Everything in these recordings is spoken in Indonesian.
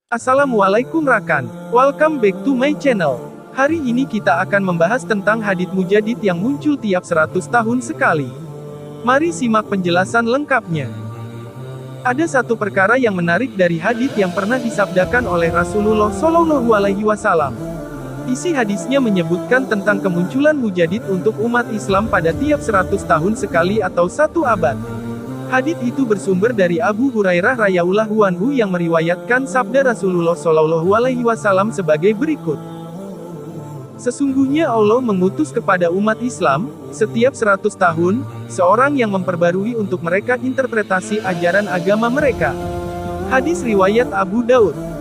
Assalamualaikum rakan, welcome back to my channel. Hari ini kita akan membahas tentang hadits mujadid yang muncul tiap 100 tahun sekali. Mari simak penjelasan lengkapnya. Ada satu perkara yang menarik dari hadits yang pernah disabdakan oleh Rasulullah Shallallahu Alaihi Wasallam. Isi hadisnya menyebutkan tentang kemunculan mujadid untuk umat Islam pada tiap 100 tahun sekali atau 1 abad. Hadits itu bersumber dari Abu Hurairah radhiyallahu anhu yang meriwayatkan sabda Rasulullah Shallallahu Alaihi Wasallam sebagai berikut. Sesungguhnya Allah mengutus kepada umat Islam, setiap 100 tahun, seorang yang memperbarui untuk mereka interpretasi ajaran agama mereka. Hadis riwayat Abu Daud.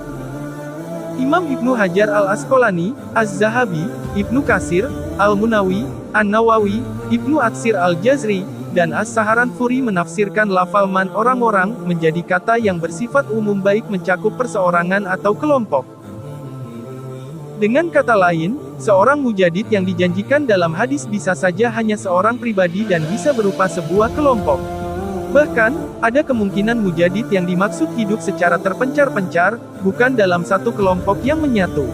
Imam Ibnu Hajar al-Asqalani, Az-Zahabi, Ibnu Katsir, Al-Munawi, An-Nawawi, Ibnu Atsir al-Jazri, dan As-Saharanfuri menafsirkan lafal man orang-orang menjadi kata yang bersifat umum baik mencakup perseorangan atau kelompok. Dengan kata lain, seorang mujadid yang dijanjikan dalam hadis bisa saja hanya seorang pribadi dan bisa berupa sebuah kelompok. Bahkan, ada kemungkinan mujadid yang dimaksud hidup secara terpencar-pencar, bukan dalam satu kelompok yang menyatu.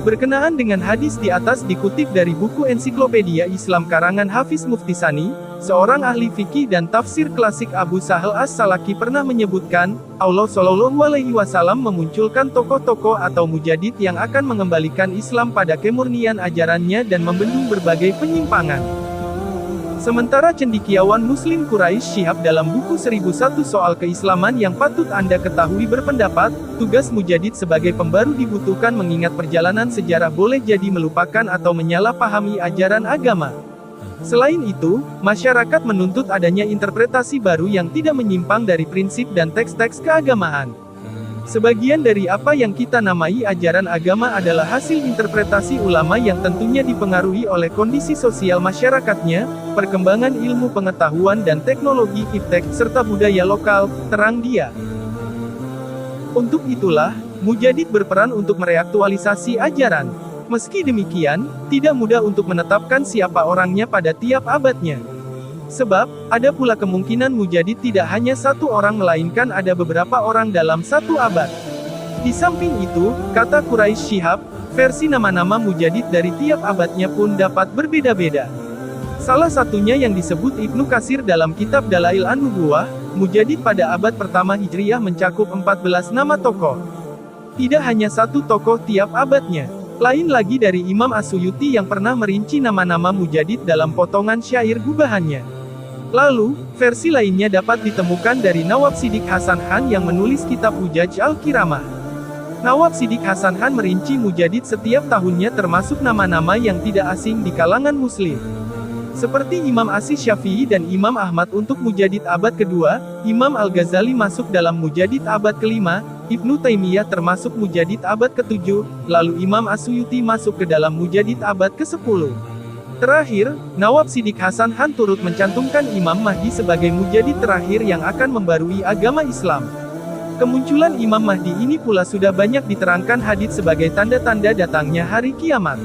Berkenaan dengan hadis di atas dikutip dari buku Ensiklopedia Islam karangan Hafiz Muftisani, seorang ahli fikih dan tafsir klasik Abu Sahal As-Salaki pernah menyebutkan, Allah Shallallahu Alaihi Wasallam memunculkan tokoh-tokoh atau mujadid yang akan mengembalikan Islam pada kemurnian ajarannya dan membendung berbagai penyimpangan. Sementara cendekiawan Muslim Quraisy Syihab dalam buku 1001 Soal Keislaman yang patut Anda ketahui berpendapat, tugas mujadid sebagai pembaru dibutuhkan mengingat perjalanan sejarah boleh jadi melupakan atau menyalahpahami ajaran agama. Selain itu, masyarakat menuntut adanya interpretasi baru yang tidak menyimpang dari prinsip dan teks-teks keagamaan. Sebagian dari apa yang kita namai ajaran agama adalah hasil interpretasi ulama yang tentunya dipengaruhi oleh kondisi sosial masyarakatnya, perkembangan ilmu pengetahuan dan teknologi iptek, serta budaya lokal, terang dia. Untuk itulah, mujadid berperan untuk mereaktualisasi ajaran. Meski demikian, tidak mudah untuk menetapkan siapa orangnya pada tiap abadnya. Sebab, ada pula kemungkinan mujadid tidak hanya satu orang melainkan ada beberapa orang dalam satu abad. Di samping itu, kata Quraisy Syihab, versi nama-nama mujadid dari tiap abadnya pun dapat berbeda-beda. Salah satunya yang disebut Ibnu Katsir dalam kitab Dalail An-Nubuwah, mujadid pada abad pertama Hijriyah mencakup 14 nama tokoh. Tidak hanya satu tokoh tiap abadnya. Lain lagi dari Imam As-Suyuti yang pernah merinci nama-nama mujadid dalam potongan syair gubahannya. Lalu, versi lainnya dapat ditemukan dari Nawab Siddiq Hasan Khan yang menulis kitab Hujaj Al-Kiramah. Nawab Siddiq Hasan Khan merinci mujadid setiap tahunnya termasuk nama-nama yang tidak asing di kalangan muslim. Seperti Imam Asy-Syafi'i dan Imam Ahmad untuk mujadid abad kedua, Imam Al-Ghazali masuk dalam mujadid abad kelima, Ibnu Taimiyah termasuk mujadid abad ke-7, lalu Imam As-Suyuti masuk ke dalam mujadid abad ke-10. Terakhir, Nawab Siddiq Hasan Khan turut mencantumkan Imam Mahdi sebagai mujadid terakhir yang akan membarui agama Islam. Kemunculan Imam Mahdi ini pula sudah banyak diterangkan hadits sebagai tanda-tanda datangnya hari kiamat.